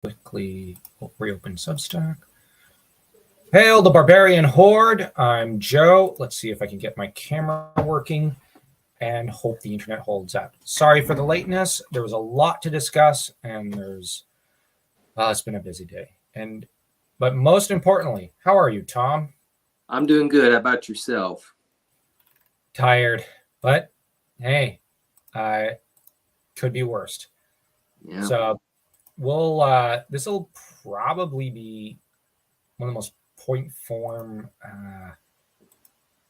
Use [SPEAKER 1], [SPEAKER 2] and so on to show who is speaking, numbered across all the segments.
[SPEAKER 1] quickly reopen Substack. Hail the Barbarian Horde. I'm Joe. Let's see if I can get my camera working and hope the internet holds up. Sorry for the lateness. There was a lot to discuss, and it's been a busy day. But most importantly, how are you, Tom?
[SPEAKER 2] I'm doing good. How about yourself?
[SPEAKER 1] Tired, but hey, could be worse.
[SPEAKER 2] Yeah.
[SPEAKER 1] So this will probably be one of the most point form.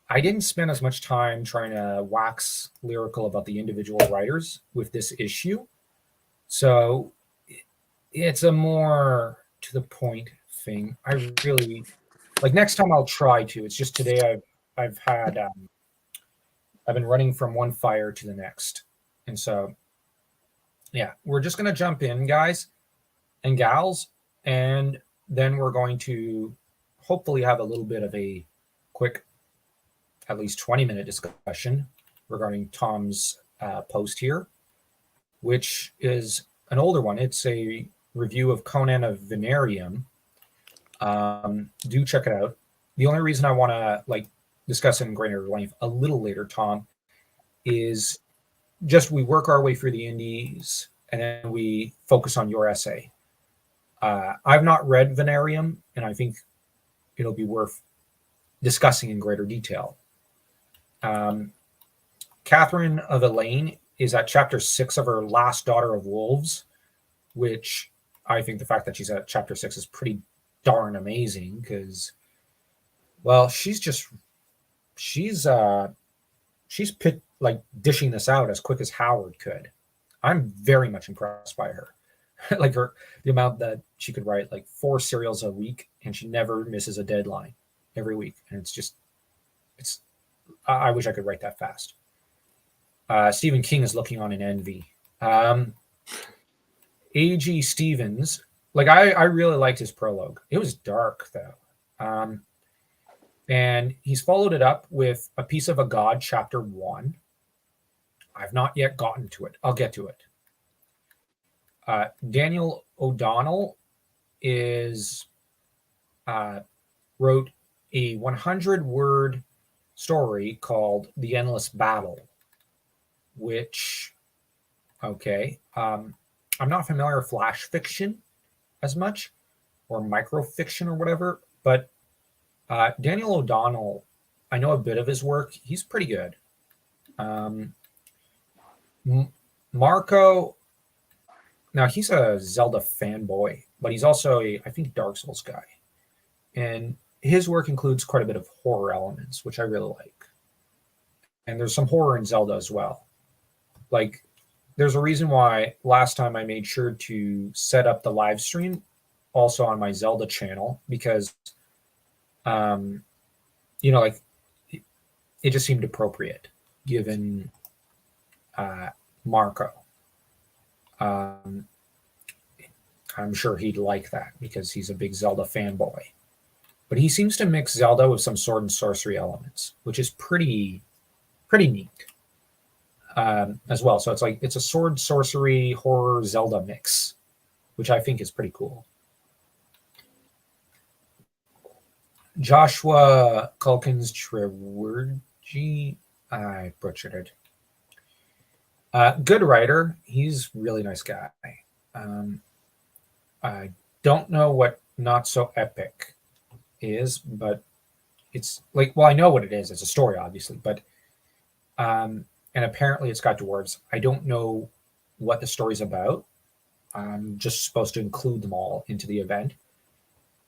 [SPEAKER 1] I didn't spend as much time trying to wax lyrical about the individual writers with this issue. So it's a more to the point thing. I really like next time I'll try to. It's just today I've been running from one fire to the next. And so yeah, we're just gonna jump in, guys and gals, and then we're going to hopefully have a little bit of a quick, at least 20-minute discussion regarding Tom's post here, which is an older one. It's a review of Conan of Venarium. Do check it out. The only reason I want to discuss it in greater length a little later, Tom, is just we work our way through the indies and then we focus on your essay. I've not read Venarium, and I think it'll be worth discussing in greater detail. Catherine of Elaine is at chapter 6 of her Last Daughter of Wolves, which I think the fact that she's at chapter 6 is pretty darn amazing because, well, she's dishing this out as quick as Howard could. I'm very much impressed by her. The amount that she could write 4 serials a week, and she never misses a deadline every week. And I wish I could write that fast. Stephen King is looking on in envy. A.G. Stevens, I really liked his prologue. It was dark though. And he's followed it up with A Piece of a God, chapter 1. I've not yet gotten to it. I'll get to it. Daniel O'Donnell wrote a 100-word story called The Endless Battle, which, okay, I'm not familiar with flash fiction as much, or microfiction or whatever, but Daniel O'Donnell, I know a bit of his work. He's pretty good. Marco, now he's a Zelda fanboy, but he's also I think, Dark Souls guy. And his work includes quite a bit of horror elements, which I really like. And there's some horror in Zelda as well. There's a reason why last time I made sure to set up the live stream also on my Zelda channel, because, it just seemed appropriate given Marco. I'm sure he'd like that because he's a big Zelda fanboy. But he seems to mix Zelda with some sword and sorcery elements, which is pretty neat as well. So it's a sword, sorcery, horror, Zelda mix, which I think is pretty cool. Joshua Culkin's Trewergy, I butchered it. Good writer. He's a really nice guy. I don't know what Not So Epic is, but it's I know what it is. It's a story, obviously, but and apparently it's got dwarves. I don't know what the story's about. I'm just supposed to include them all into the event.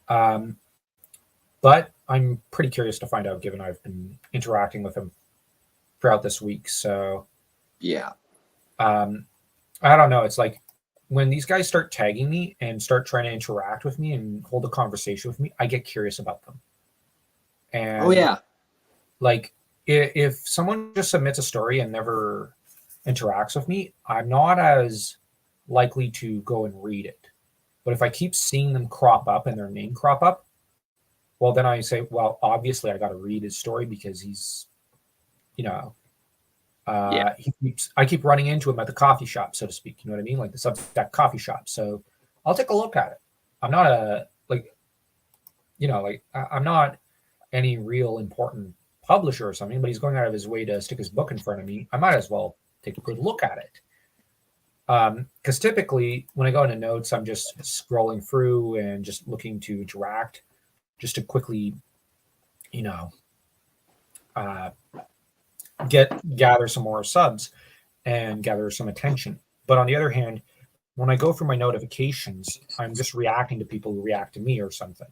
[SPEAKER 1] But I'm pretty curious to find out, given I've been interacting with him throughout this week. So
[SPEAKER 2] yeah.
[SPEAKER 1] I don't know. It's when these guys start tagging me and start trying to interact with me and hold a conversation with me, I get curious about them. And
[SPEAKER 2] oh yeah,
[SPEAKER 1] if someone just submits a story and never interacts with me, I'm not as likely to go and read it. But if I keep seeing them crop up and their name crop up, well, then I say, well, obviously I got to read his story because he's, I keep running into him at the coffee shop, so to speak. You know what I mean? The Substack coffee shop. So I'll take a look at it. I'm not I'm not any real important publisher or something, but he's going out of his way to stick his book in front of me. I might as well take a good look at it. Because typically when I go into notes, I'm just scrolling through and just looking to interact, just to quickly, gather some more subs and gather some attention. But on the other hand, when I go through my notifications, I'm just reacting to people who react to me or something.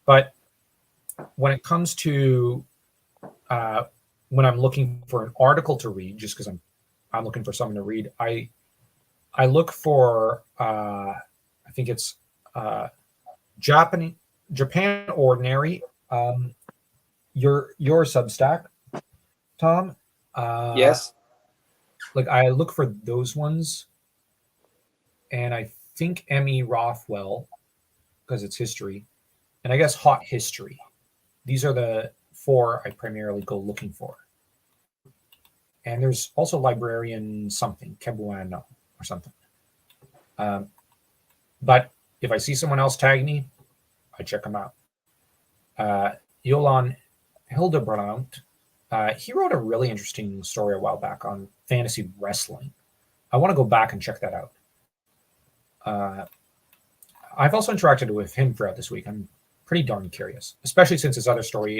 [SPEAKER 1] But when it comes to when I'm looking for an article to read, just because I'm looking for something to read, I look for I think it's Japan Ordinary. Your Substack, Tom.
[SPEAKER 3] Yes.
[SPEAKER 1] Like I look for those ones, and I think M.E. Rothwell, because it's history, and I guess Hot History. These are the 4 I primarily go looking for. And there's also Librarian something, Cebuano or something. But if I see someone else tag me, I check them out. Jolan Hildebrandt, he wrote a really interesting story a while back on fantasy wrestling. I want to go back and check that out. I've also interacted with him throughout this week. I'm pretty darn curious, especially since his other story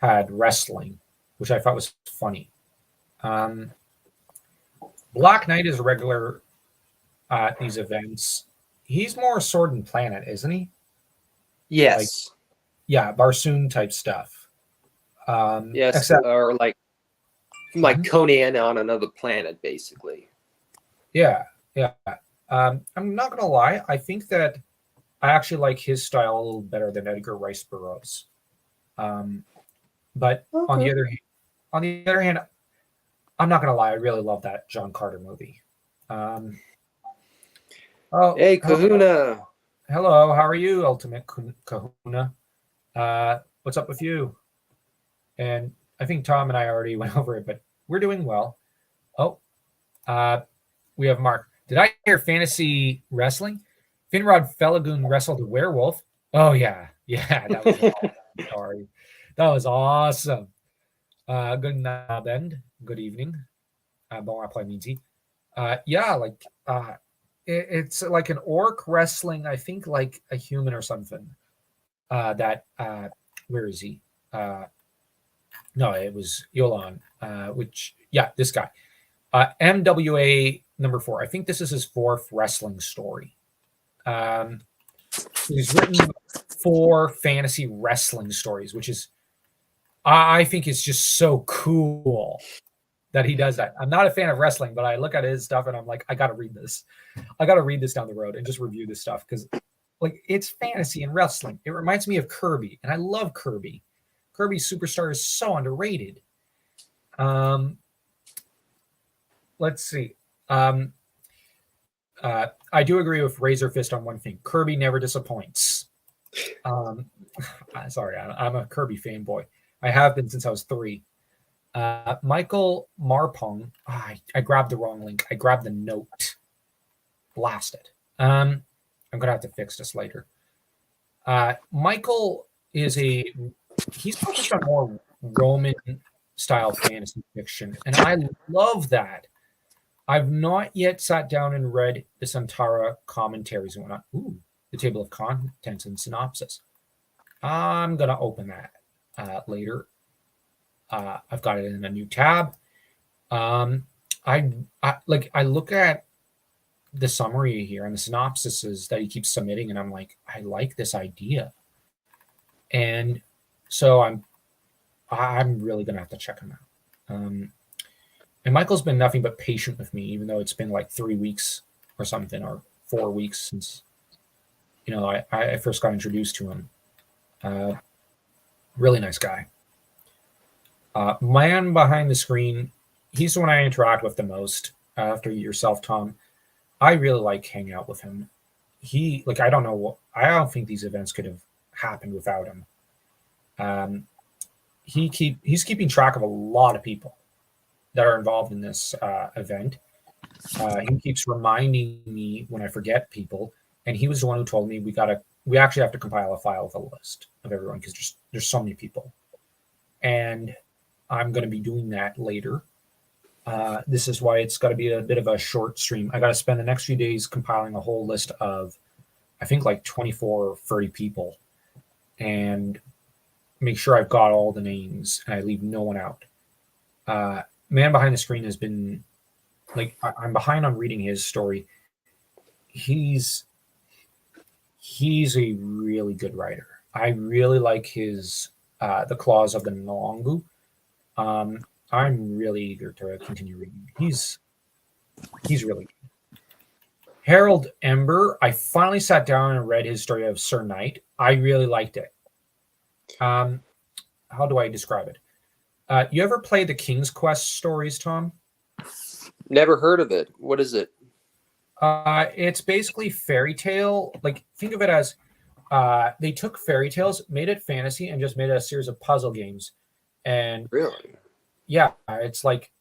[SPEAKER 1] had wrestling, which I thought was funny. Black Knight is a regular at these events. He's more Sword and Planet, isn't he?
[SPEAKER 3] Yes.
[SPEAKER 1] Barsoon type stuff.
[SPEAKER 3] Yes,
[SPEAKER 1] Except,
[SPEAKER 3] or like Conan on another planet, basically.
[SPEAKER 1] yeah. I'm not gonna lie. I think that I actually like his style a little better than Edgar Rice Burroughs. But
[SPEAKER 3] Okay.
[SPEAKER 1] on the other hand, I'm not gonna lie. I really love that John Carter movie.
[SPEAKER 3] Hey, Kahuna.
[SPEAKER 1] Hello, how are you, Ultimate Kahuna? What's up with you? And I think Tom and I already went over it, but we're doing well. Oh, we have Mark. Did I hear fantasy wrestling? Finrod Felagoon wrestled a werewolf. Oh yeah, that was awesome. Sorry, that was awesome. Good night, good evening. Bon après-midi. It's like an orc wrestling, I think, like a human or something. Where is he? No, it was Yolan. This guy. MWA number 4. I think this is his 4th wrestling story. He's written 4 fantasy wrestling stories, which is, I think, is just so cool that he does that. I'm not a fan of wrestling, but I look at his stuff and I'm like, I got to read this. I got to read this down the road and just review this stuff because, like, it's fantasy and wrestling. It reminds me of Kirby, and I love Kirby. Kirby Superstar is so underrated. Let's see. I do agree with Razor Fist on one thing. Kirby never disappoints. Sorry, I'm a Kirby fanboy. I have been since I was 3. Michael Marpong. I grabbed the wrong link. I grabbed the note. Blasted. I'm going to have to fix this later. Michael is he's focused on more Roman style fantasy fiction, and I love that. I've not yet sat down and read the Santara commentaries and whatnot. Ooh, the table of contents and synopsis. I'm gonna open that later. I've got it in a new tab. I look at the summary here and the synopsises that he keeps submitting, and I'm like, I like this idea, and so I'm really gonna have to check him out. And Michael's been nothing but patient with me, even though it's been like 3 weeks or something, or 4 weeks since, I first got introduced to him. Really nice guy. Man behind the screen, he's the one I interact with the most after yourself, Tom. I really like hanging out with him. I don't think these events could have happened without him. He's keeping track of a lot of people that are involved in this event. He keeps reminding me when I forget people, and he was the one who told me we actually have to compile a file with a list of everyone because there's so many people, and I'm going to be doing that later. This is why it's got to be a bit of a short stream. I got to spend the next few days compiling a whole list of, I think, like 24 furry people, and make sure I've got all the names and I leave no one out. Man behind the screen has been like I'm behind on reading his story. He's a really good writer. I really like his The Claws of the Nalongu. I'm really eager to continue reading. He's really good. Harold Ember, I finally sat down and read his story of Sir Knight. I really liked it. How do I describe it? You ever play the King's Quest stories, Tom?
[SPEAKER 3] Never heard of it. What is it?
[SPEAKER 1] It's basically fairy tale. Like, think of it as they took fairy tales, made it fantasy, and just made it a series of puzzle games. And
[SPEAKER 3] Really?
[SPEAKER 1] yeah, it's like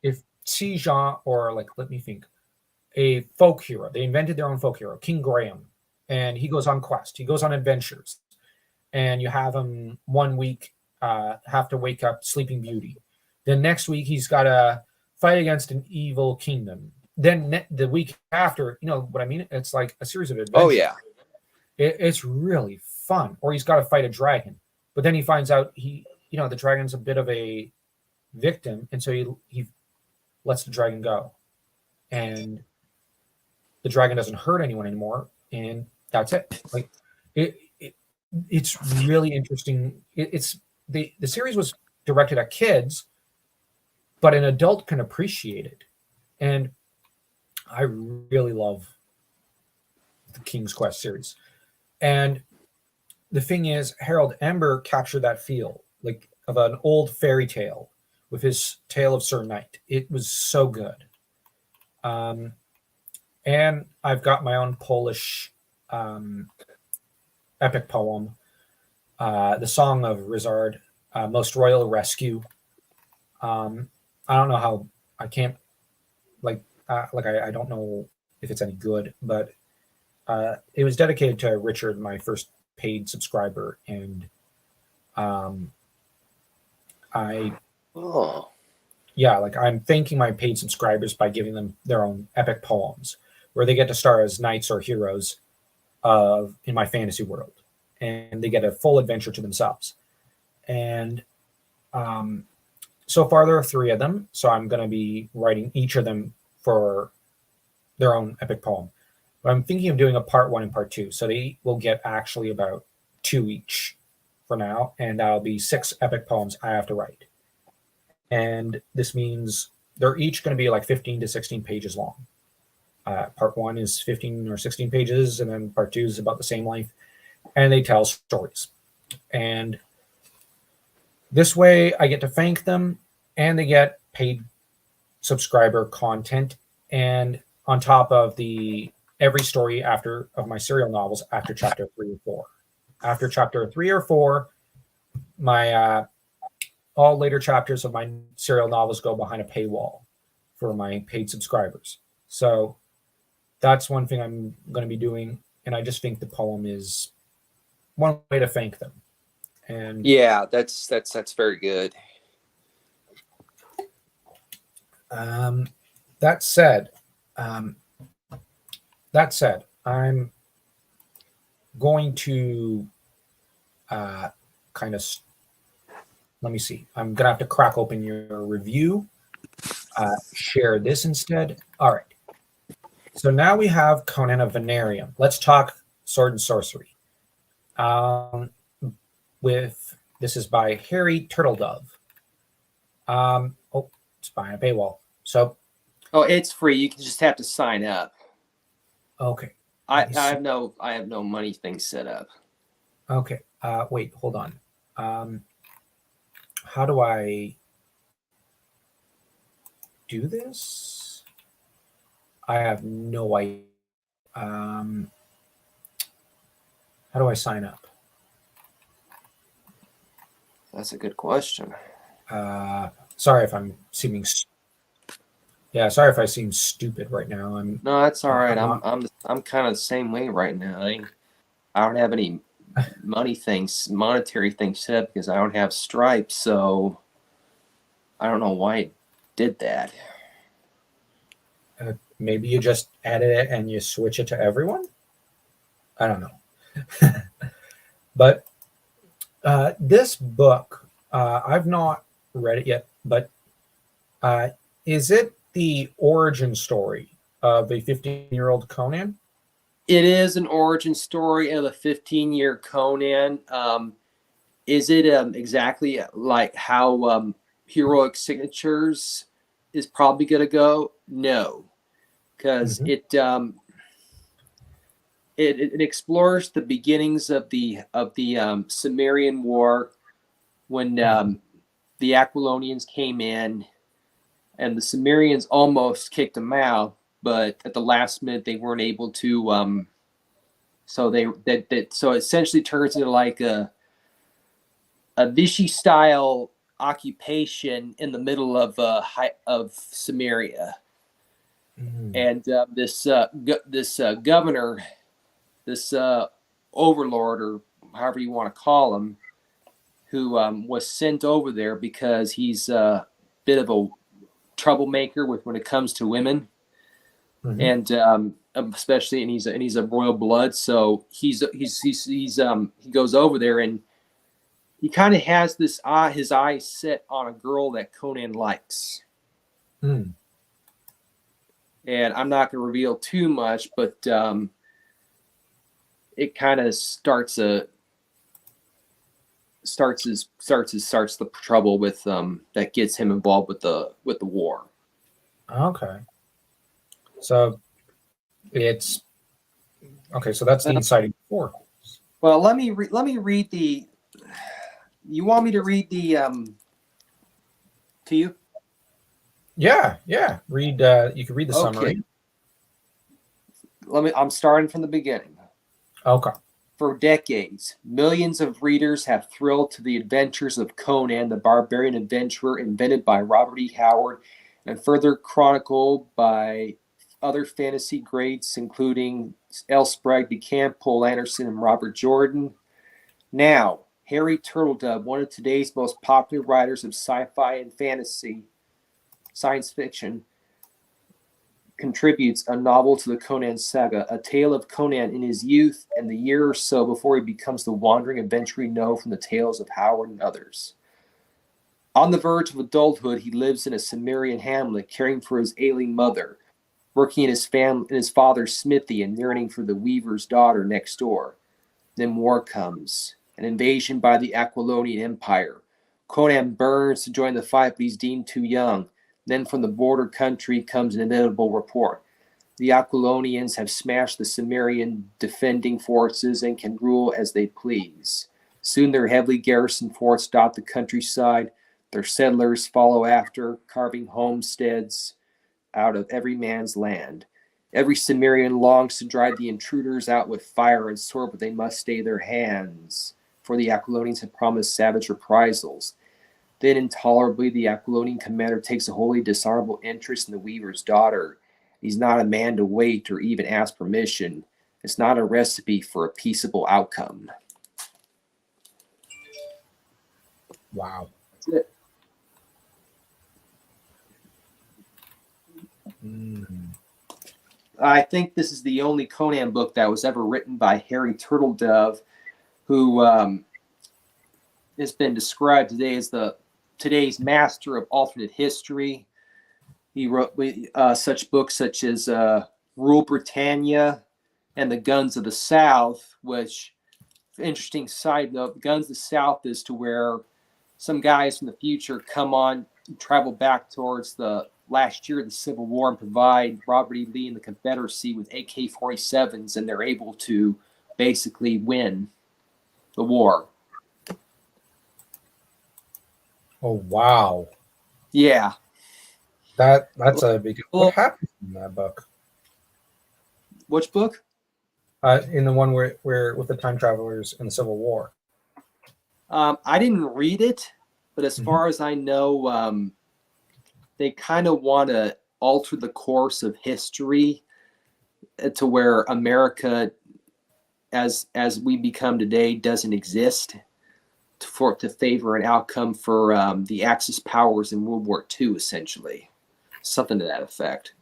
[SPEAKER 1] if Jean or like, let me think, a folk hero. They invented their own folk hero, King Graham, and he goes on quest. He goes on adventures, and you have him 1 week have to wake up Sleeping Beauty. Then next week he's got to fight against an evil kingdom. Then the week after, you know what I mean? It's like a series of adventures.
[SPEAKER 3] Oh yeah.
[SPEAKER 1] It's really fun. Or he's got to fight a dragon, but then he finds out the dragon's a bit of a victim, and so he lets the dragon go, and the dragon doesn't hurt anyone anymore, and that's it. Like it's really interesting. It's the series was directed at kids, but an adult can appreciate it, and I really love the King's Quest series. And the thing is, Harold Ember captured that feel like of an old fairy tale with his Tale of Sir Knight. It was so good. And I've got my own Polish epic poem, The Song of Rizard, Most Royal Rescue. I don't know how I can't I don't know if it's any good, but it was dedicated to Richard, my first paid subscriber, and I'm thanking my paid subscribers by giving them their own epic poems where they get to star as knights or heroes in my fantasy world, and they get a full adventure to themselves. And so far there are 3 of them, so I'm going to be writing each of them for their own epic poem. But I'm thinking of doing a part 1 and part 2, so they will get actually about 2 each for now, and that'll be 6 epic poems I have to write. And this means they're each going to be like 15 to 16 pages long. Part 1 is 15 or 16 pages, and then part 2 is about the same length, and they tell stories. And this way I get to thank them, and they get paid subscriber content, and on top of every story of my serial novels after chapter 3 or 4. After chapter 3 or 4, my all later chapters of my serial novels go behind a paywall for my paid subscribers. So that's one thing I'm going to be doing, and I just think the poem is one way to thank them. And
[SPEAKER 3] yeah, that's very good.
[SPEAKER 1] That said, I'm going to kind of let me see. I'm gonna have to crack open your review. Share this instead. All right. So now we have Conan of Venarium. Let's talk sword and sorcery. This is by Harry Turtledove. It's behind a paywall. So
[SPEAKER 2] it's free. You can just have to sign up.
[SPEAKER 1] Okay.
[SPEAKER 2] I have no money thing set up.
[SPEAKER 1] Okay. Wait, hold on. How do I do this? I have no idea. How do I sign up?
[SPEAKER 2] That's a good question.
[SPEAKER 1] Sorry if I'm seeming. Yeah, sorry if I seem stupid right now.
[SPEAKER 2] No, that's all right.
[SPEAKER 1] I'm not.
[SPEAKER 2] I'm kind of the same way right now. I don't have any monetary things set up because I don't have Stripe. So I don't know why I did that.
[SPEAKER 1] Maybe you just edit it and you switch it to everyone. I don't know. But this book, I've not read it yet, but is it the origin story of a 15-year-old Conan?
[SPEAKER 2] It is an origin story of a 15-year Conan. Is it exactly like how heroic signatures is probably going to go? No, because
[SPEAKER 1] Mm-hmm.
[SPEAKER 2] it explores the beginnings of the Cimmerian War when the Aquilonians came in and the Cimmerians almost kicked them out, but at the last minute they weren't able to. So so it essentially turns into like a Vichy style occupation in the middle of Samaria,
[SPEAKER 1] Mm-hmm.
[SPEAKER 2] and this governor, this overlord, or however you want to call him, who was sent over there because he's a bit of a troublemaker when it comes to women,
[SPEAKER 1] Mm-hmm.
[SPEAKER 2] and especially and he's a royal blood, so he goes over there and he kind of has his eyes set on a girl that Conan likes.
[SPEAKER 1] Mm.
[SPEAKER 2] And I'm not going to reveal too much, but it kind of starts the trouble with that gets him involved with the war.
[SPEAKER 1] Okay. So it's okay. So that's the
[SPEAKER 2] Uh,
[SPEAKER 1] inciting force.
[SPEAKER 2] well, let me read the. You want me to read the to you?
[SPEAKER 1] Yeah, yeah. Read. You can read the
[SPEAKER 2] Okay.
[SPEAKER 1] summary.
[SPEAKER 2] I'm starting from the beginning.
[SPEAKER 1] Okay.
[SPEAKER 2] For decades, millions of readers have thrilled to the adventures of Conan, the barbarian adventurer invented by Robert E. Howard and further chronicled by other fantasy greats, including L. Sprague de Camp, Poul Anderson, and Robert Jordan. Now, Harry Turtledove, one of today's most popular writers of sci-fi and fantasy, science fiction, contributes a novel to the Conan saga, a tale of Conan in his youth and the year or so before he becomes the wandering adventurer we know from the tales of Howard and others. On the verge of adulthood, he lives in a Cimmerian hamlet, caring for his ailing mother, working in his father's smithy, and yearning for the weaver's daughter next door. Then war comes, an invasion by the Aquilonian Empire. Conan burns to join the fight, but he's deemed too young. Then from the border country comes an inevitable report. The Aquilonians have smashed the Cimmerian defending forces and can rule as they please. Soon their heavily garrisoned forts dot the countryside. Their settlers follow after, carving homesteads out of every man's land. Every Cimmerian longs to drive the intruders out with fire and sword, but they must stay their hands, for the Aquilonians have promised savage reprisals. Then, intolerably, the Aquilonian commander takes a wholly dishonorable interest in the weaver's daughter. He's not a man to wait or even ask permission. It's not a recipe for a peaceable outcome.
[SPEAKER 1] Wow.
[SPEAKER 2] That's it.
[SPEAKER 1] Mm.
[SPEAKER 2] I think this is the only Conan book that was ever written by Harry Turtledove, who has been described today as today's master of alternate history. He wrote such books such as Rule Britannia and The Guns of the South, which, interesting side note, The Guns of the South is to where some guys from the future come on, travel back towards the last year of the Civil War and provide Robert E. Lee and the Confederacy with AK-47s, and they're able to basically win the war.
[SPEAKER 1] Oh wow.
[SPEAKER 2] Yeah.
[SPEAKER 1] That's a big. What
[SPEAKER 2] Well,
[SPEAKER 1] happened in that book?
[SPEAKER 2] which book?
[SPEAKER 1] In the one where with the time travelers in the Civil War.
[SPEAKER 2] I didn't read it, but as far as I know, they kind of want to alter the course of history to where America, as we become today, doesn't exist, to favor an outcome for the Axis powers in World War II, essentially, something to that effect,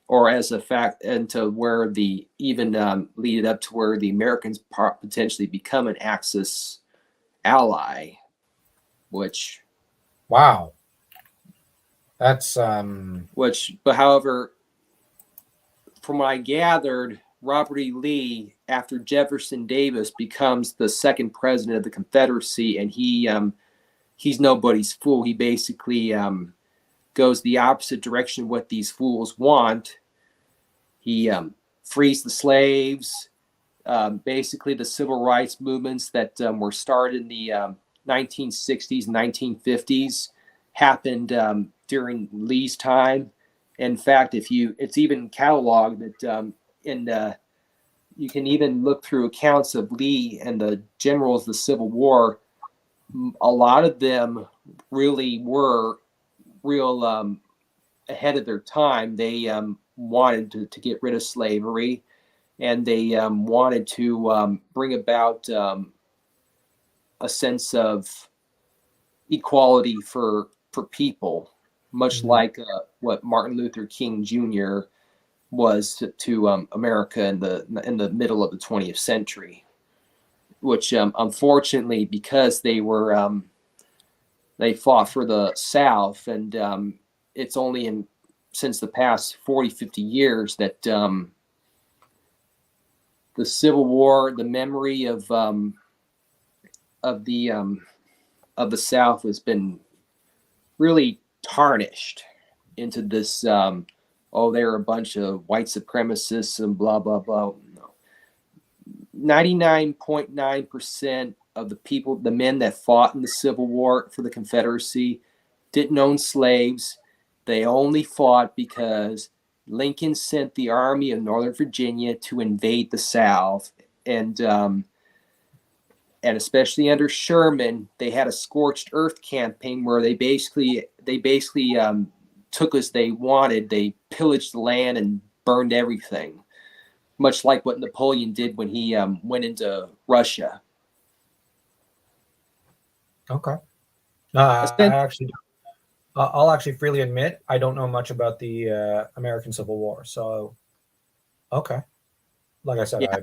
[SPEAKER 2] or as a fact, and to where the even lead it up to where the Americans potentially become an Axis ally, which.
[SPEAKER 1] Wow. That's
[SPEAKER 2] But however, from what I gathered, Robert E. Lee, after Jefferson Davis becomes the second president of the Confederacy, and he's nobody's fool. He basically goes the opposite direction of what these fools want. He frees the slaves. Basically, the civil rights movements that were started in the 1960s, 1950s happened during Lee's time. In fact, it's even cataloged that you can even look through accounts of Lee and the generals of the Civil War. A lot of them really were real ahead of their time. They wanted to get rid of slavery, and they wanted to bring about a sense of equality for people, much like what Martin Luther King Jr. was to America in the middle of the 20th century, which unfortunately, because they fought for the South, and it's only since the past 40, 50 years that the Civil War, the memory of the South has been really tarnished into this they're a bunch of white supremacists and blah blah blah. No. 99.9% of the men that fought in the Civil War for the Confederacy didn't own slaves. They only fought because Lincoln sent the Army of Northern Virginia to invade the South, and especially under Sherman, they had a scorched earth campaign where they basically took as they wanted. They pillaged the land and burned everything, much like what Napoleon did when he went into Russia.
[SPEAKER 1] okay. I'll actually freely admit I don't know much about the American Civil War. So, okay, like I said,
[SPEAKER 2] Yeah.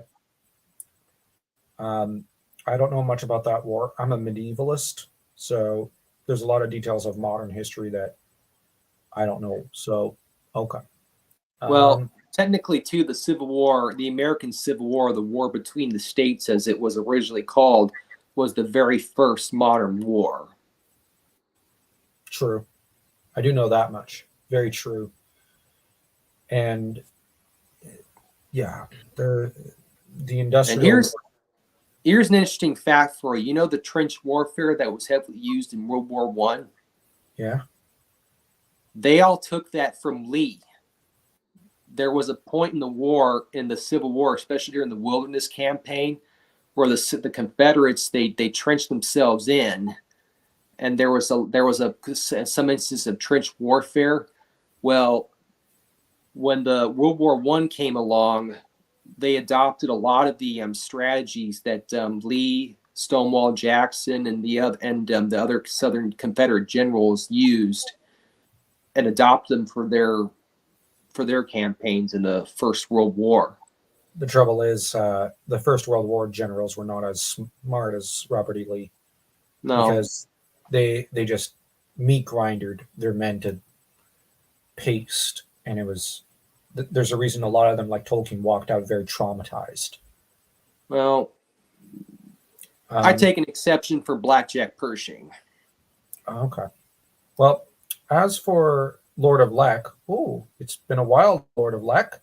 [SPEAKER 1] I don't know much about that war. I'm a medievalist, so there's a lot of details of modern history that I don't know. So, okay.
[SPEAKER 2] Well, technically, too, the Civil War, the American Civil War, the war between the states, as it was originally called, was the very first modern war.
[SPEAKER 1] True. I do know that much. Very true. And yeah, the industrial.
[SPEAKER 2] And here's an interesting fact for you. You know the trench warfare that was heavily used in World War I?
[SPEAKER 1] Yeah.
[SPEAKER 2] They all took that from Lee. There was a point in the Civil War, especially during the Wilderness Campaign, where the Confederates they trenched themselves in, and there was some instance of trench warfare. Well, when the World War I came along, they adopted a lot of the strategies that Lee, Stonewall Jackson, and the other Southern Confederate generals used, and adopted them for their campaigns in the First World War.
[SPEAKER 1] The trouble is, the First World War generals were not as smart as Robert E. Lee.
[SPEAKER 2] No,
[SPEAKER 1] because they just meat grindered their men to paste, and it was. There's a reason a lot of them, like Tolkien, walked out very traumatized.
[SPEAKER 2] well, I take an exception for Blackjack Pershing.
[SPEAKER 1] Okay. Well, as for Lord of Lek, it's been a while, Lord of Lek.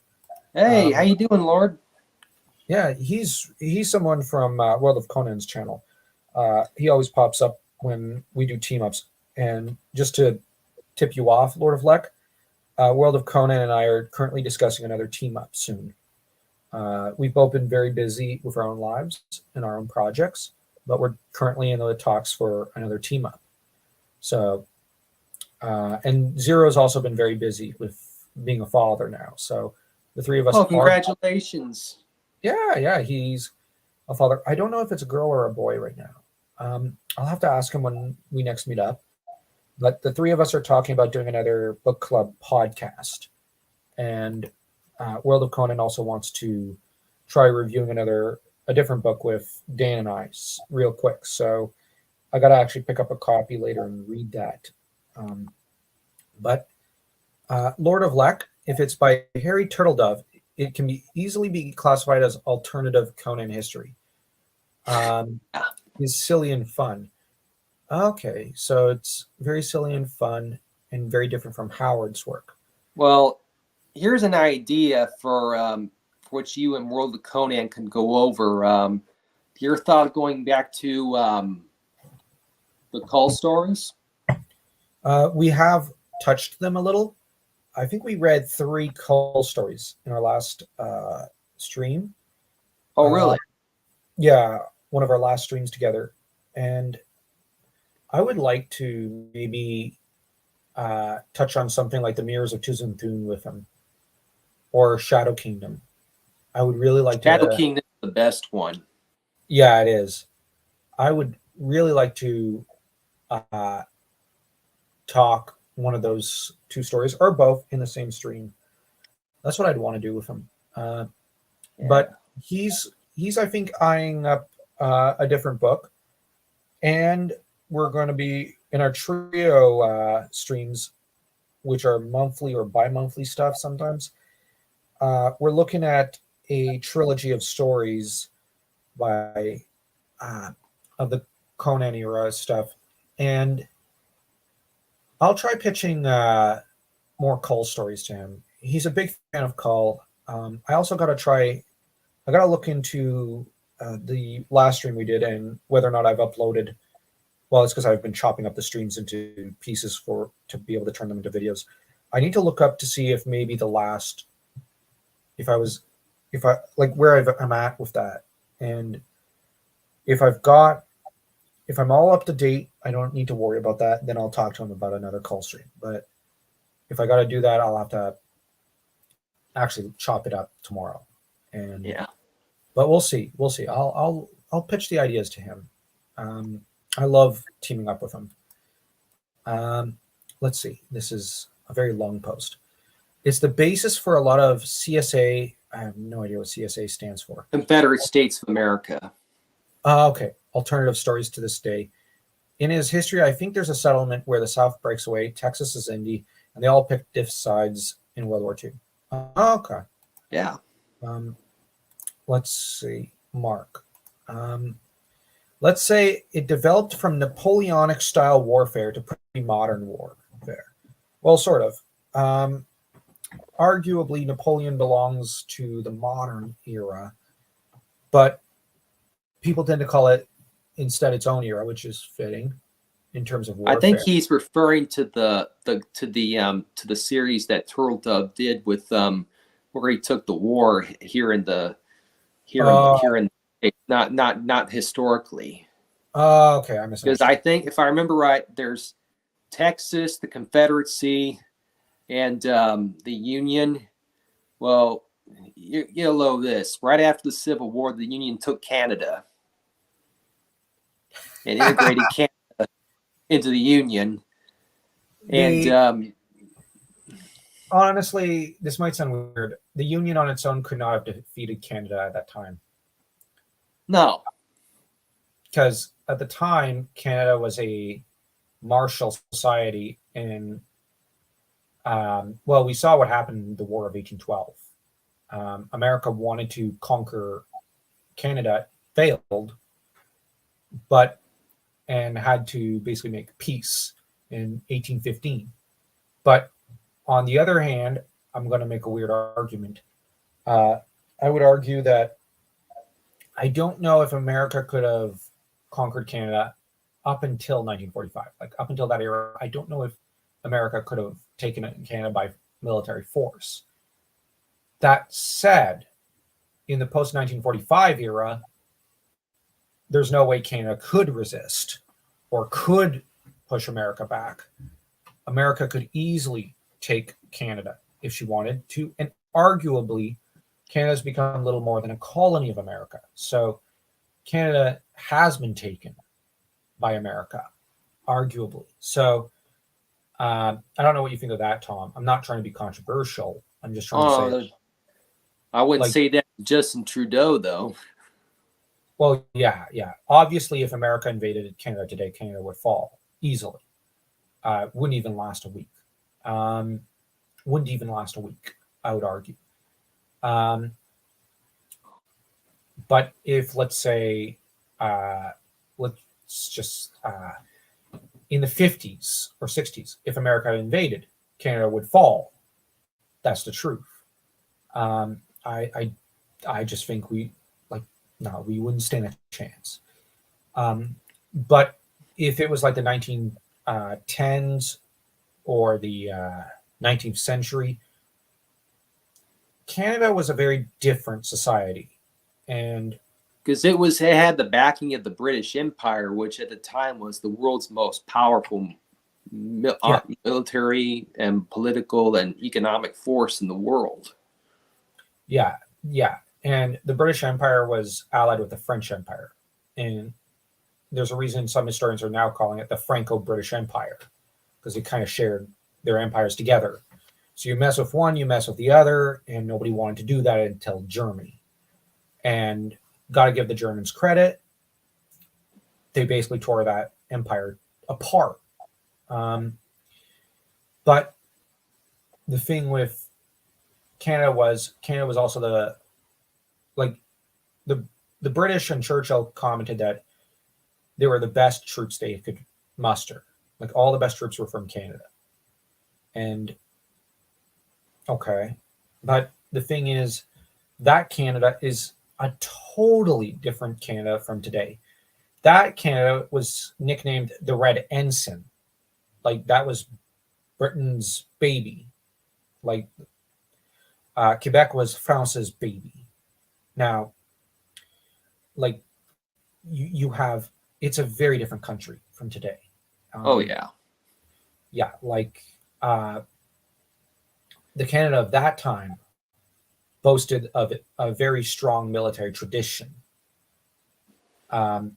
[SPEAKER 2] Hey, how you doing, Lord?
[SPEAKER 1] Yeah, he's someone from World of Conan's channel. He always pops up when we do team ups. And just to tip you off, Lord of Lek, World of Conan and I are currently discussing another team up soon. We've both been very busy with our own lives and our own projects, but we're currently in the talks for another team up. So And Zero's also been very busy with being a father now. So the three of us
[SPEAKER 2] Oh,
[SPEAKER 1] are.
[SPEAKER 2] congratulations.
[SPEAKER 1] Yeah, he's a father. I don't know if it's a girl or a boy right now. I'll have to ask him when we next meet up. But the three of us are talking about doing another book club podcast. And World of Conan also wants to try reviewing a different book with Dan and I real quick. So I got to actually pick up a copy later and read that. But Lord of Lek, if it's by Harry Turtledove, it can easily be classified as alternative Conan history. It's silly and fun. Okay, so it's very silly and fun and very different from Howard's work.
[SPEAKER 2] Well, here's an idea for which you and World of Conan can go over. Your thought going back to the Kull stories?
[SPEAKER 1] We have touched them a little. I think we read 3 Kull stories in our last stream.
[SPEAKER 2] Oh, really?
[SPEAKER 1] Yeah, one of our last streams together. And I would like to maybe touch on something like the Mirrors of Tuzun with him, or Shadow Kingdom. I would really like
[SPEAKER 2] Shadow
[SPEAKER 1] to.
[SPEAKER 2] Kingdom is the best one.
[SPEAKER 1] Yeah, it is. I would really like to talk one of those 2 stories, or both, in the same stream. That's what I'd want to do with him. But he's I think eyeing up a different book, and we're going to be in our trio streams, which are monthly or bi-monthly stuff sometimes. We're looking at a trilogy of stories by of the Conan era stuff, and I'll try pitching more Kull stories to him. He's a big fan of Kull. I also got to look into the last stream we did and whether or not I've uploaded. Well, it's because I've been chopping up the streams into pieces to be able to turn them into videos. I need to look up to see if maybe if I like where I'm at with that, and if I'm all up to date, I don't need to worry about that. Then I'll talk to him about another Kull stream. But if I got to do that, I'll have to actually chop it up tomorrow. And
[SPEAKER 2] yeah,
[SPEAKER 1] but we'll see. I'll pitch the ideas to him. I love teaming up with him. Let's see. This is a very long post. It's the basis for a lot of CSA. I have no idea what CSA stands for.
[SPEAKER 2] Confederate States of America.
[SPEAKER 1] Okay. Alternative stories to this day. In his history, I think there's a settlement where the South breaks away, Texas is indie, and they all pick diff sides in World War II. Okay.
[SPEAKER 2] Yeah.
[SPEAKER 1] Let's see. Mark. Let's say it developed from Napoleonic style warfare to pretty modern warfare. Well, sort of. Arguably, Napoleon belongs to the modern era, but people tend to call it instead its own era, which is fitting in terms of warfare.
[SPEAKER 2] I think he's referring to the series that Turtledove did with where he took the war here in the not historically.
[SPEAKER 1] Okay, I misunderstood.
[SPEAKER 2] Because I think if I remember right, there's Texas, the Confederacy, and the Union. Well, you know this. Right after the Civil War, the Union took Canada and integrated Canada into the Union. And
[SPEAKER 1] honestly, this might sound weird. The Union on its own could not have defeated Canada at that time.
[SPEAKER 2] No.
[SPEAKER 1] Because at the time, Canada was a martial society, and we saw what happened in the War of 1812. America wanted to conquer Canada, failed, and had to basically make peace in 1815. But on the other hand, I'm going to make a weird argument. I would argue that I don't know if America could have conquered Canada up until 1945. Like up until that era, I don't know if America could have taken Canada by military force. That said, in the post-1945 era, there's no way Canada could resist or could push America back. America could easily take Canada if she wanted to, and arguably, Canada's become little more than a colony of America. So Canada has been taken by America, arguably. So I don't know what you think of that, Tom. I'm not trying to be controversial. I'm just trying to say,
[SPEAKER 2] I wouldn't
[SPEAKER 1] like,
[SPEAKER 2] say that Justin Trudeau, though.
[SPEAKER 1] well, yeah. Obviously, if America invaded Canada today, Canada would fall easily. Wouldn't even last a week. Wouldn't even last a week, I would argue. But if, let's say, let's just in the 50s or 60s, if America invaded, Canada would fall. That's the truth. I just think we wouldn't stand a chance. But if it was like the 1910s or the 19th century, Canada was a very different society. And
[SPEAKER 2] because it had the backing of the British Empire, which at the time was the world's most powerful military and political and economic force in the world.
[SPEAKER 1] Yeah. And the British Empire was allied with the French Empire. And there's a reason some historians are now calling it the Franco-British Empire, because they kind of shared their empires together. So you mess with one, you mess with the other, and nobody wanted to do that until Germany. And got to give the Germans credit. They basically tore that empire apart. But the thing with Canada was also the British, and Churchill commented that they were the best troops they could muster. Like, all the best troops were from Canada. And okay, but the thing is that Canada is a totally different Canada from today. That Canada was nicknamed the Red Ensign. Like, that was Britain's baby. Like, Quebec was France's baby. Now, like, you have, it's a very different country from today. Yeah, like the Canada of that time boasted of a very strong military tradition, and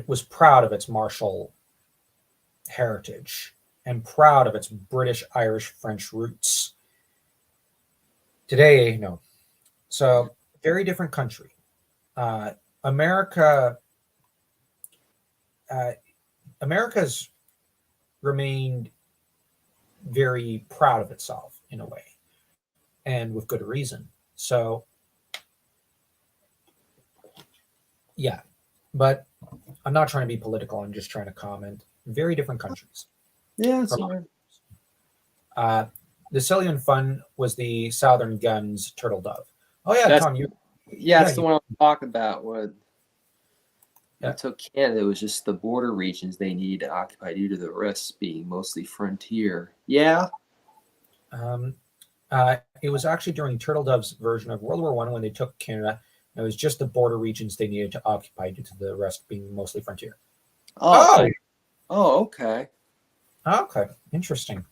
[SPEAKER 1] was proud of its martial heritage and proud of its British, Irish, French roots. Today, no. So, very different country. America's remained very proud of itself in a way, and with good reason. So, yeah, but I'm not trying to be political. I'm just trying to comment. Very different countries.
[SPEAKER 2] Yeah,
[SPEAKER 1] the Sicilian Fun was the Southern Guns Turtle Dove. Oh yeah,
[SPEAKER 2] that's,
[SPEAKER 1] Tom,
[SPEAKER 2] that's the one I'm talking about. When
[SPEAKER 1] Yeah.
[SPEAKER 2] it took Canada, it was just the border regions they needed to occupy due to the rest being mostly frontier. Yeah.
[SPEAKER 1] It was actually during Turtle Dove's version of World War I when they took Canada. It was just the border regions they needed to occupy due to the rest being mostly frontier.
[SPEAKER 2] Oh, okay.
[SPEAKER 1] Okay, interesting.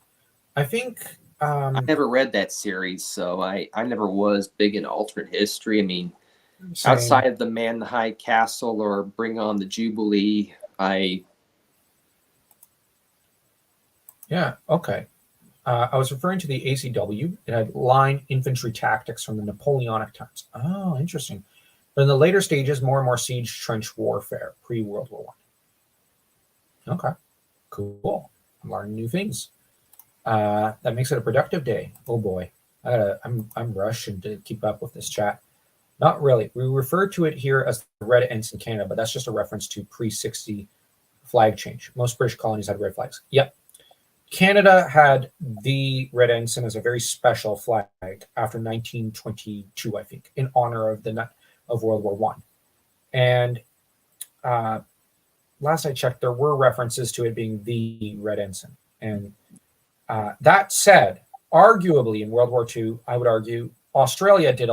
[SPEAKER 1] I think
[SPEAKER 2] I never read that series, so I never was big in alternate history. I mean,
[SPEAKER 1] same.
[SPEAKER 2] outside of the Man the High Castle or Bring on the Jubilee,
[SPEAKER 1] Yeah, okay. I was referring to the ACW. It had line infantry tactics from the Napoleonic times. Oh, interesting. But in the later stages, more and more siege trench warfare, pre-World War I. Okay, cool. I'm learning new things. That makes it a productive day. Oh boy, I'm rushing to keep up with this chat. Not really. We refer to it here as the Red Ensign Canada, but that's just a reference to pre-60 flag change. Most British colonies had red flags. Yep. Canada had the Red Ensign as a very special flag after 1922, I think, in honor of World War I. And last I checked, there were references to it being the Red Ensign. And that said, arguably in World War II, I would argue Australia did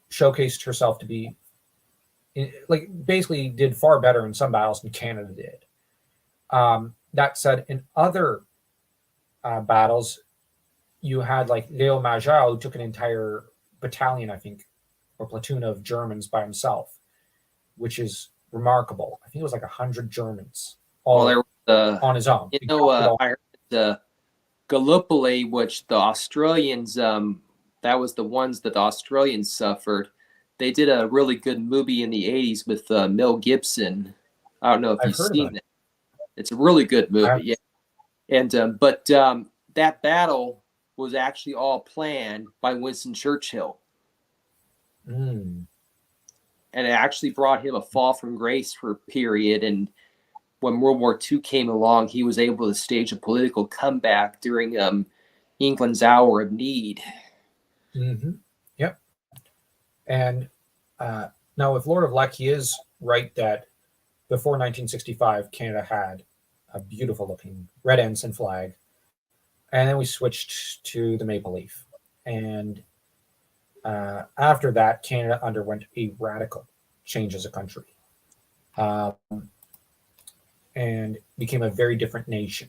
[SPEAKER 1] showcased herself to be like basically did far better in some battles than Canada did. That said, in other battles, you had like Leo Majel, who took an entire battalion, I think, or platoon of Germans by himself, which is remarkable. I think it was like 100 Germans all
[SPEAKER 2] Well, there was
[SPEAKER 1] on his own.
[SPEAKER 2] I heard the Gallipoli, which the Australians, that was the ones that the Australians suffered. They did a really good movie in the 80s with Mel Gibson. I don't know if
[SPEAKER 1] I've
[SPEAKER 2] you've
[SPEAKER 1] heard
[SPEAKER 2] seen
[SPEAKER 1] of
[SPEAKER 2] it. It's a really good movie. Yeah. And but that battle was actually all planned by Winston Churchill.
[SPEAKER 1] Mm.
[SPEAKER 2] And it actually brought him a fall from grace for a period. And when World War II came along, he was able to stage a political comeback during England's hour of need.
[SPEAKER 1] Mm-hmm. Yep. And now with Lord of Luck, he is right that before 1965, Canada had a beautiful looking red ensign flag. And then we switched to the maple leaf. And after that, Canada underwent a radical change as a country and became a very different nation.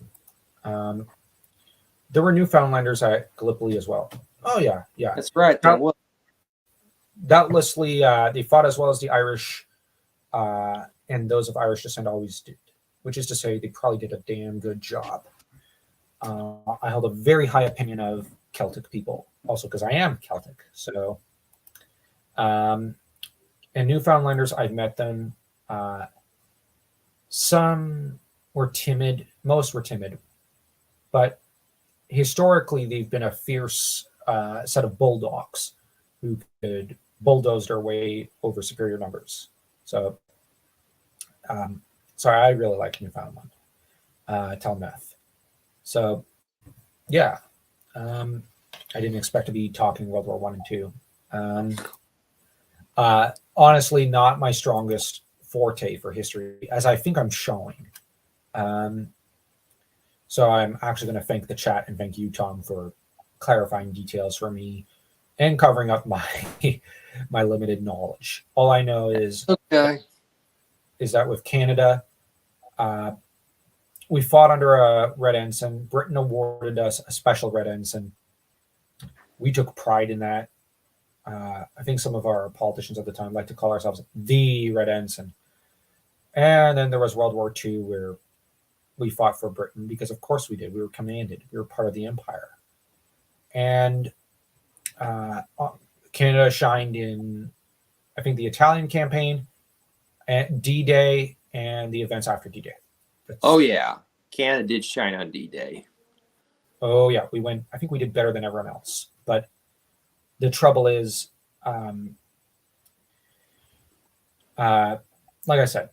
[SPEAKER 1] There were Newfoundlanders at Gallipoli as well. Oh, yeah.
[SPEAKER 2] That's right.
[SPEAKER 1] Doubtlessly, they fought as well as the Irish and those of Irish descent always did, which is to say they probably did a damn good job. I held a very high opinion of Celtic people, also because I am Celtic. So, and Newfoundlanders, I've met them. Some were timid, most were timid, but historically they've been a fierce set of bulldogs who could bulldoze their way over superior numbers. So, sorry, I really like Newfoundland, Telmeth. So, yeah, I didn't expect to be talking World War I and II. Honestly, not my strongest forte for history, as I think I'm showing. So I'm actually going to thank the chat and thank you, Tom, for clarifying details for me and covering up my my limited knowledge. All I know is that with Canada, we fought under a red ensign. Britain awarded us a special red ensign. We took pride in that. I think some of our politicians at the time like to call ourselves the Red Ensign. And then there was World War II, where we fought for Britain because, of course, we did. We were commanded. We were part of the empire. And Canada shined in, I think, the Italian campaign, and D-Day, and the events after D-Day.
[SPEAKER 2] Oh, yeah. Canada did shine on D-Day.
[SPEAKER 1] Oh, yeah. We went. I think we did better than everyone else. But the trouble is, like I said,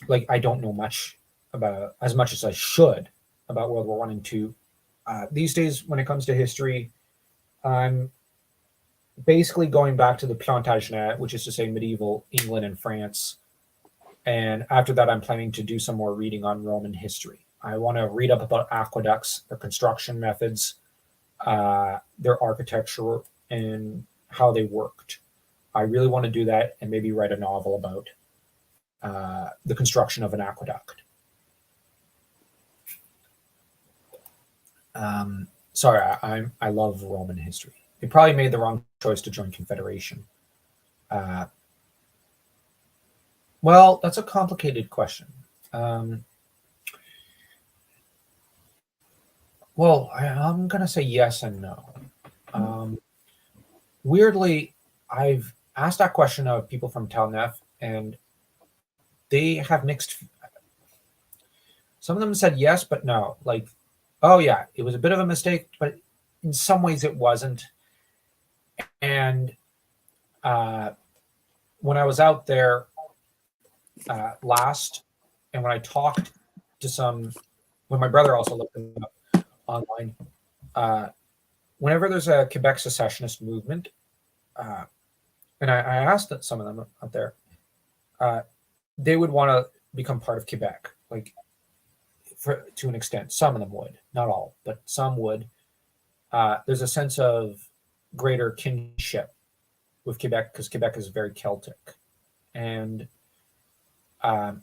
[SPEAKER 1] like I don't know much about, as much as I should, about World War I and II. These days, when it comes to history, I'm basically going back to the Plantagenet, which is to say medieval England and France. And after that, I'm planning to do some more reading on Roman history. I want to read up about aqueducts, their construction methods, their architecture, and how they worked. I really want to do that and maybe write a novel about the construction of an aqueduct. Sorry, I love Roman history. They probably made the wrong choice to join Confederation. Well, that's a complicated question. Well, I'm going to say yes and no. Weirdly, I've asked that question of people from Telnef, and they have mixed. Some of them said yes, but no. Like, oh yeah, it was a bit of a mistake, but in some ways it wasn't. And when I was out there last, and when I talked to some, when my brother also looked them up online, whenever there's a Quebec secessionist movement, and I asked some of them out there, they would want to become part of Quebec, like to an extent. Some of them would, not all, but some would. There's a sense of greater kinship with Quebec because Quebec is very Celtic, and um,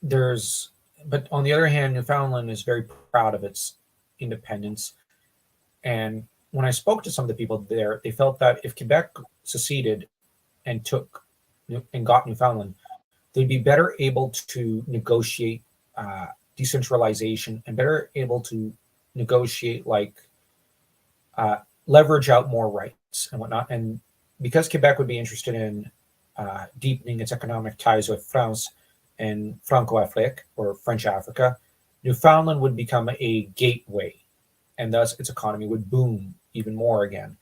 [SPEAKER 1] there's. But on the other hand, Newfoundland is very proud of its independence. And when I spoke to some of the people there, they felt that if Quebec seceded and got Newfoundland, they'd be better able to negotiate decentralization and better able to negotiate leverage out more rights and whatnot. And because Quebec would be interested in deepening its economic ties with France and Franco-Afrique or French Africa, Newfoundland would become a gateway, and thus its economy would boom even more again.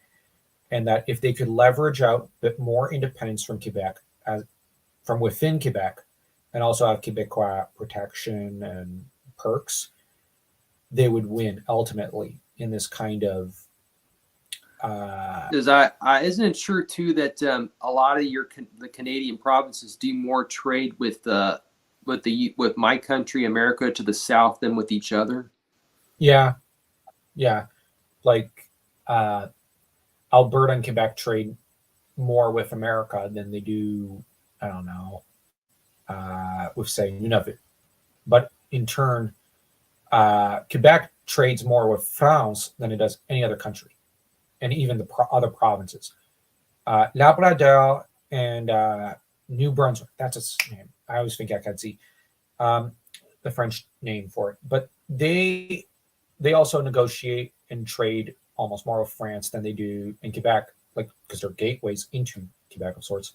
[SPEAKER 1] And that if they could leverage out a bit more independence from Quebec, from within Quebec, and also have Quebecois protection and perks, they would win ultimately in this kind of.
[SPEAKER 2] Isn't it true too that a lot of the Canadian provinces do more trade with my country, America, to the south than with each other?
[SPEAKER 1] Yeah, like Alberta and Quebec trade more with America than they do, I don't know, with say Nunavut. But in turn, Quebec trades more with France than it does any other country, and even the other provinces. Labrador and New Brunswick, that's its name. I always think Acadie, the French name for it. But they also negotiate and trade almost more with France than they do in Quebec, like because they're gateways into Quebec of sorts.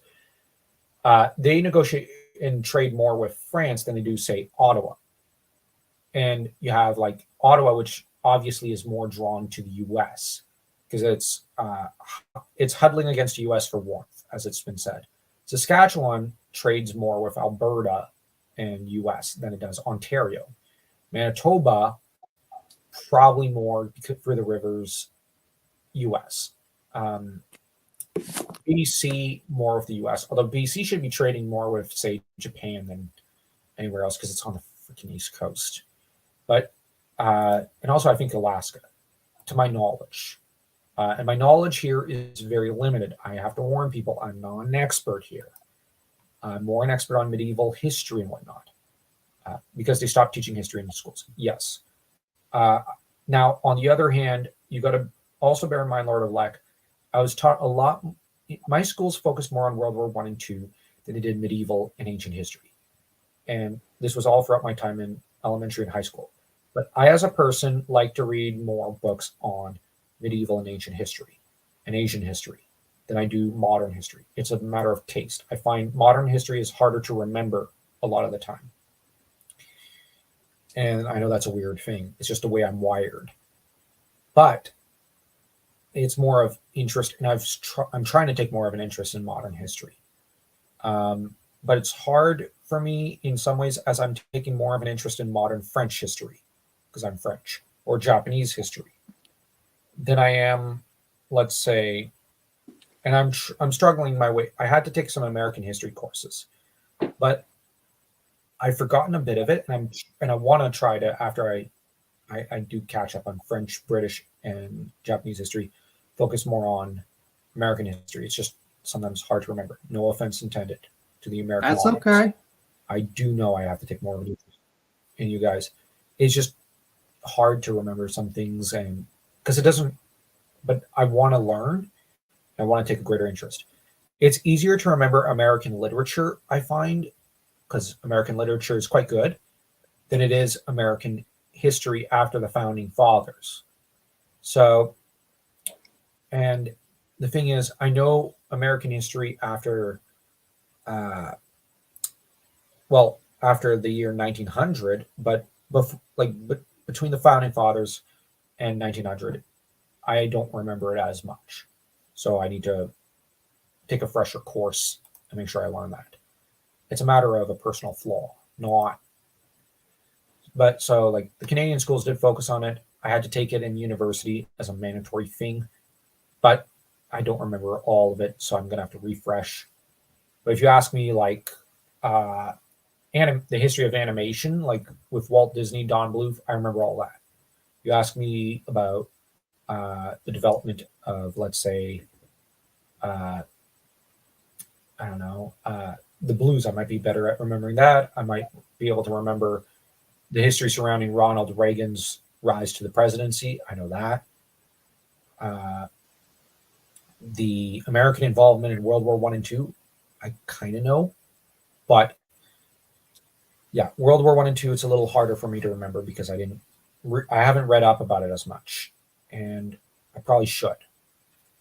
[SPEAKER 1] They negotiate and trade more with France than they do, say, Ottawa. And you have like Ottawa, which obviously is more drawn to the U.S. because it's huddling against the U.S. for warmth, as it's been said. Saskatchewan trades more with Alberta and U.S. than it does Ontario. Manitoba, probably more for the rivers, U.S. BC, more of the U.S. Although BC should be trading more with, say, Japan than anywhere else because it's on the freaking East Coast. But and also I think Alaska, to my knowledge. And my knowledge here is very limited. I have to warn people, I'm not an expert here. I'm more an expert on medieval history and whatnot. Because they stopped teaching history in the schools. Yes. Now, on the other hand, you got to also bear in mind, Lord of Leck, I was taught a lot. My schools focused more on World War I and II than they did medieval and ancient history. And this was all throughout my time in elementary and high school. But I, as a person, like to read more books on medieval and ancient history and Asian history than I do modern history. It's a matter of taste. I find modern history is harder to remember a lot of the time. And I know that's a weird thing. It's just the way I'm wired. But it's more of interest, and I'm trying to take more of an interest in modern history. But it's hard for me in some ways as I'm taking more of an interest in modern French history, because I'm French, or Japanese history, than I am, let's say, and I'm struggling my way. I had to take some American history courses, but I've forgotten a bit of it, and I want to try to, after I do catch up on French, British, and Japanese history, focus more on American history. It's just sometimes hard to remember. No offense intended to the American
[SPEAKER 2] That's
[SPEAKER 1] audience.
[SPEAKER 2] okay.
[SPEAKER 1] I do know I have to take more of an interest in you guys. It's just hard to remember some things, and because it doesn't, but I want to learn. I want to take a greater interest. It's easier to remember American literature, I find, because American literature is quite good, than it is American history after the founding fathers. So, and the thing is, I know American history after, after the year 1900, but between the founding fathers and 1900, I don't remember it as much. So I need to take a fresher course and make sure I learn that. It's a matter of a personal flaw, not. But so like the Canadian schools did focus on it. I had to take it in university as a mandatory thing, but I don't remember all of it, so I'm gonna have to refresh. But if you ask me, like the history of animation, like with Walt Disney, Don Bluth, I remember all that. You ask me about the development of, let's say, uh, I don't know, the blues. I might be better at remembering that. I might be able to remember the history surrounding Ronald Reagan's rise to the presidency. I know that. Uh, the American involvement in World War One and Two, I kind of know, but yeah, World War One and Two, it's a little harder for me to remember because I haven't read up about it as much, and I probably should.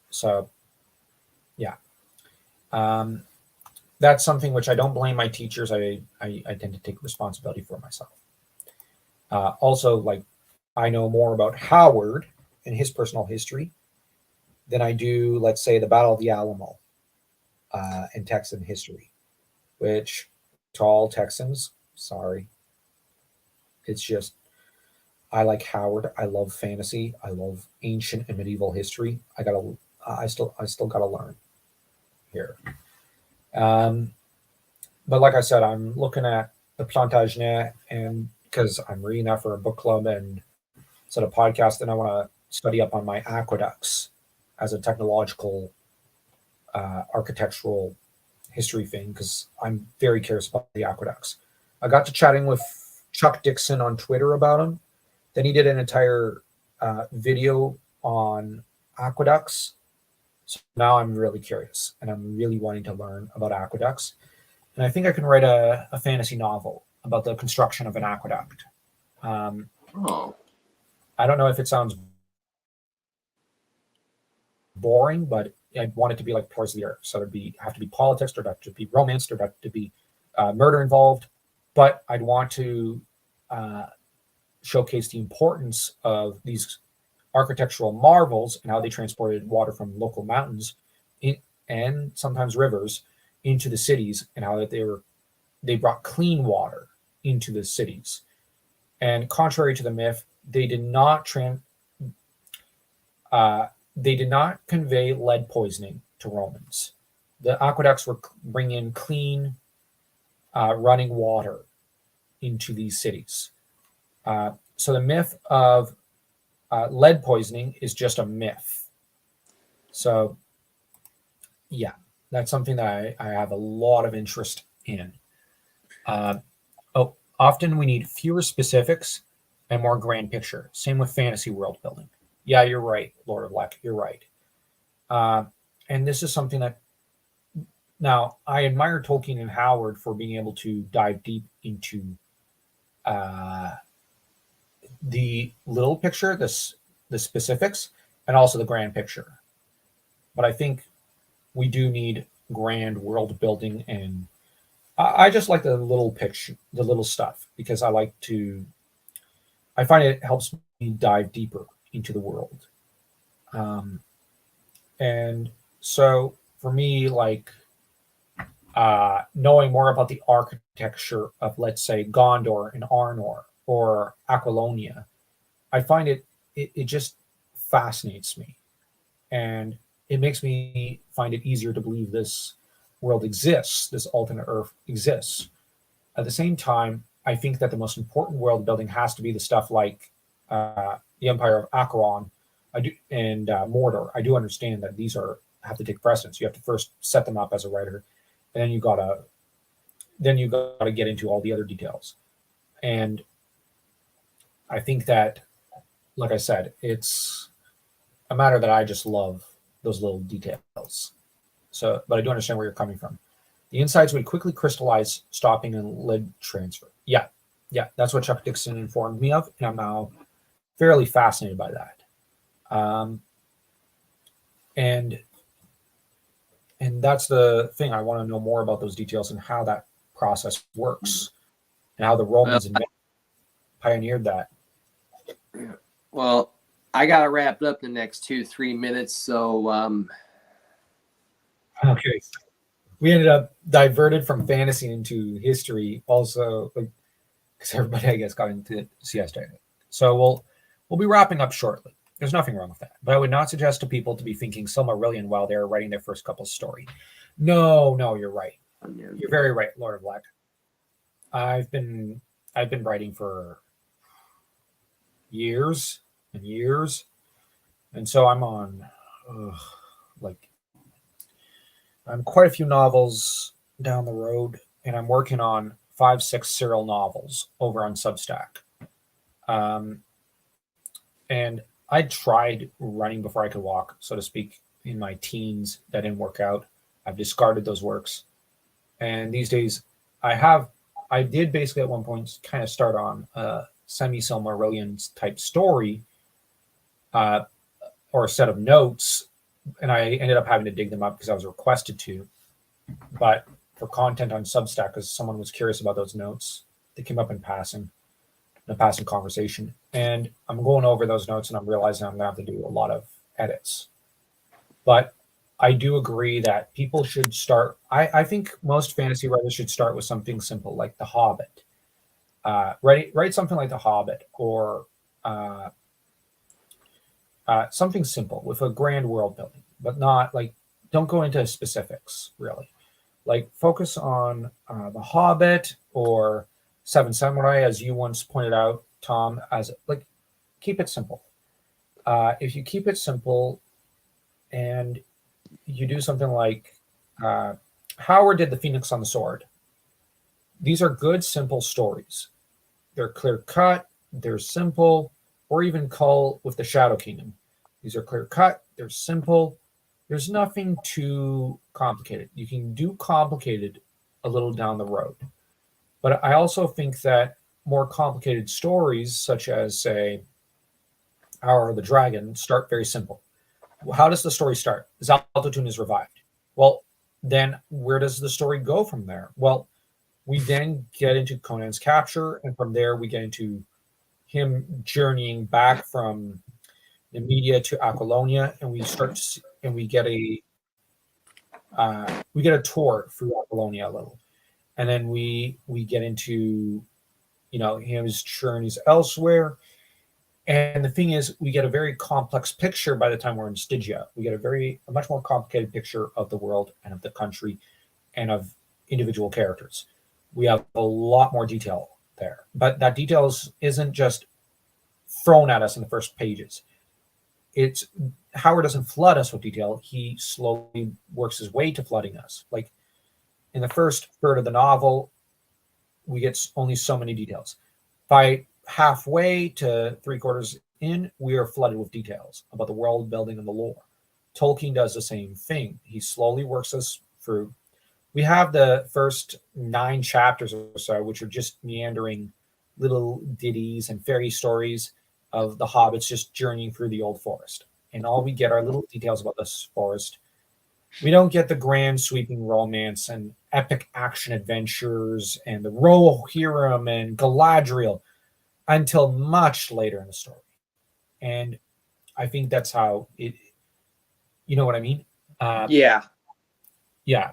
[SPEAKER 1] So, yeah, um, that's something which I don't blame my teachers. I tend to take responsibility for myself. Also, like I know more about Howard and his personal history than I do, let's say, the Battle of the Alamo in Texan history, which to all Texans, sorry, it's just I like Howard. I love fantasy. I love ancient and medieval history. I still gotta learn here. Um, but like I said, I'm looking at the Plantagenet, and because I'm reading that for a book club and instead of podcast, and I want to study up on my aqueducts as a technological, architectural history thing because I'm very curious about the aqueducts. I got to chatting with Chuck Dixon on Twitter about them. Then he did an entire video on aqueducts. So now I'm really curious and I'm really wanting to learn about aqueducts. And I think I can write a fantasy novel about the construction of an aqueduct.
[SPEAKER 2] Oh,
[SPEAKER 1] I don't know if it sounds boring, but I want it to be like Towards the Earth. So there'd have to be politics, there'd have to be romance, there'd have to be murder involved. But I'd want to showcase the importance of these architectural marvels and how they transported water from local mountains and sometimes rivers into the cities, and how that they brought clean water into the cities. And contrary to the myth, they did not convey lead poisoning to Romans. The aqueducts were bringing clean running water into these cities. So the myth of lead poisoning is just a myth. So, yeah, that's something that I have a lot of interest in. Often we need fewer specifics and more grand picture. Same with fantasy world building. Yeah, you're right, Lord of Lack. You're right. And this is something that now I admire Tolkien and Howard for being able to dive deep into the little picture, the specifics, and also the grand picture. But I think we do need grand world building, and I just like the little picture, the little stuff, because I find it helps me dive deeper into the world. And so for me, like knowing more about the architecture of, let's say, Gondor and Arnor or Aquilonia, I find it just fascinates me, and it makes me find it easier to believe this world exists, this alternate Earth exists. At the same time, I think that the most important world building has to be the stuff like the Empire of Acheron, and Mordor. I do understand that these have to take precedence. You have to first set them up as a writer, and then you gotta get into all the other details. And I think that, like I said, it's a matter that I just love those little details. So, but I do understand where you're coming from. The insides would quickly crystallize, stopping in lead transfer. Yeah, that's what Chuck Dixon informed me of, and I'm now fairly fascinated by that. And that's the thing. I want to know more about those details and how that process works, and how the Romans pioneered that.
[SPEAKER 2] well, I got to wrap it up in the next 2-3 minutes. So,
[SPEAKER 1] Okay. We ended up diverted from fantasy into history, also, because everybody, I guess, got into siesta. So we'll be wrapping up shortly. There's nothing wrong with that, but I would not suggest to people to be thinking Silmarillion while they're writing their first couple story. No, you're right. You're very right, Lord of Black. I've been writing for years and years, and so I'm on like I'm quite a few novels down the road, and I'm working on 5, 6 serial novels over on Substack. Um, and I tried running before I could walk, so to speak, in my teens. That didn't work out. I've discarded those works. And these days, I did basically at one point kind of start on a semi-Silmarillion type story, uh, or a set of notes, and I ended up having to dig them up because I was requested to. But for content on Substack, because someone was curious about those notes, they came up in a passing conversation, and I'm going over those notes, and I'm realizing I'm going to have to do a lot of edits. But I do agree that people should start. I think most fantasy writers should start with something simple like The Hobbit. Write something like The Hobbit, or something simple with a grand world building, but not like, don't go into specifics really. Like focus on The Hobbit or Seven Samurai, as you once pointed out, Tom. As like, keep it simple. If you keep it simple and you do something like Howard did The Phoenix on the Sword. These are good, simple stories. They're clear cut, they're simple, or even Kull with the Shadow Kingdom. These are clear cut, they're simple. There's nothing too complicated. You can do complicated a little down the road. But I also think that more complicated stories, such as, say, Hour of the Dragon, start very simple. How does the story start? Zaltatun is revived. Well, then where does the story go from there? Well, we then get into Conan's capture, and from there we get into him journeying back from Nemedia to Aquilonia, and we get a tour through Aquilonia a little, and then we get into his journeys elsewhere. And the thing is, we get a very complex picture by the time we're in Stygia. We get a much more complicated picture of the world and of the country and of individual characters. We have a lot more detail there. But that detail isn't just thrown at us in the first pages. It's Howard doesn't flood us with detail. He slowly works his way to flooding us. Like in the first third of the novel, we get only so many details. By halfway to 3/4 in, we are flooded with details about the world building and the lore. Tolkien does the same thing. He slowly works us through. We have the first 9 chapters or so, which are just meandering little ditties and fairy stories of the hobbits just journeying through the old forest. And all we get are little details about this forest. We don't get the grand sweeping romance and epic action adventures and the Rohirrim and Galadriel until much later in the story. And I think that's how it, you know what I mean?
[SPEAKER 3] Yeah.
[SPEAKER 1] Yeah.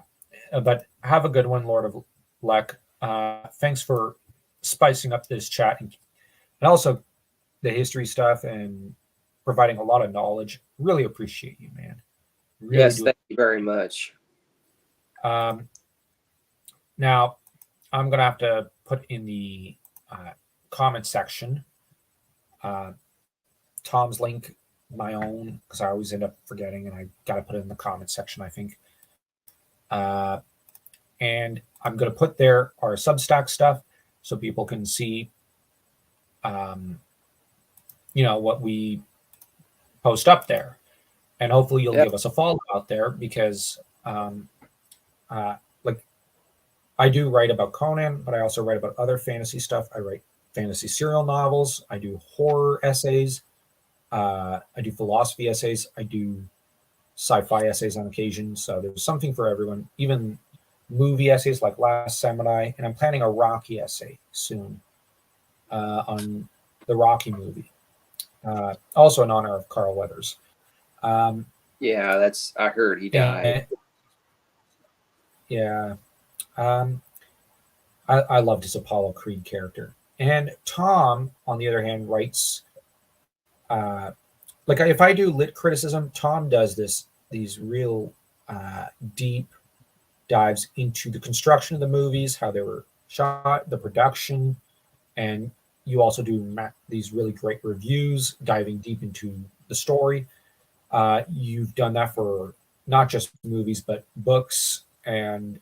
[SPEAKER 1] But have a good one, Lord of Luck. Thanks for spicing up this chat and also the history stuff and providing a lot of knowledge. Really appreciate you, man. Really
[SPEAKER 3] Yes, thank you very much.
[SPEAKER 1] Now, I'm going to have to put in the comment section Tom's link, my own, because I always end up forgetting, and I got to put it in the comment section, I think. And I'm going to put there our Substack stuff so people can see, what we post up there. And hopefully you'll give us a follow out there because, like, I do write about Conan, but I also write about other fantasy stuff. I write fantasy serial novels. I do horror essays. I do philosophy essays. I do sci-fi essays on occasion. So there's something for everyone. Even movie essays like Last Samurai, and I'm planning a Rocky essay soon on the Rocky movie. Also in honor of Carl Weathers.
[SPEAKER 3] Yeah, I heard he died.
[SPEAKER 1] Yeah. I loved his Apollo Creed character. And Tom, on the other hand, writes, like if I do lit criticism, Tom does these real deep dives into the construction of the movies, how they were shot, the production, and you also do these really great reviews, diving deep into the story. You've done that for not just movies, but books and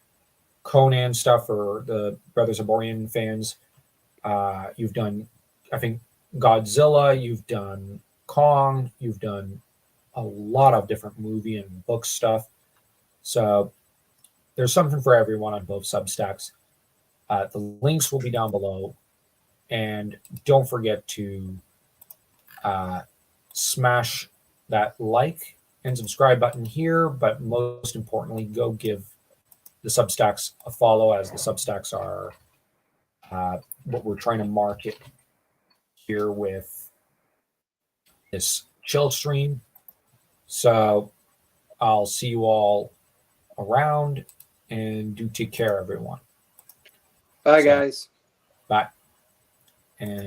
[SPEAKER 1] Conan stuff for the Brothers Aborian fans. You've done, I think, Godzilla. You've done Kong. You've done a lot of different movie and book stuff. So there's something for everyone on both Substacks. The links will be down below. And don't forget to smash that like and subscribe button here. But most importantly, go give the Substacks a follow, as the Substacks are what we're trying to market here with this chill stream. So I'll see you all around, and do take care, everyone.
[SPEAKER 3] Bye, guys.
[SPEAKER 1] Bye. And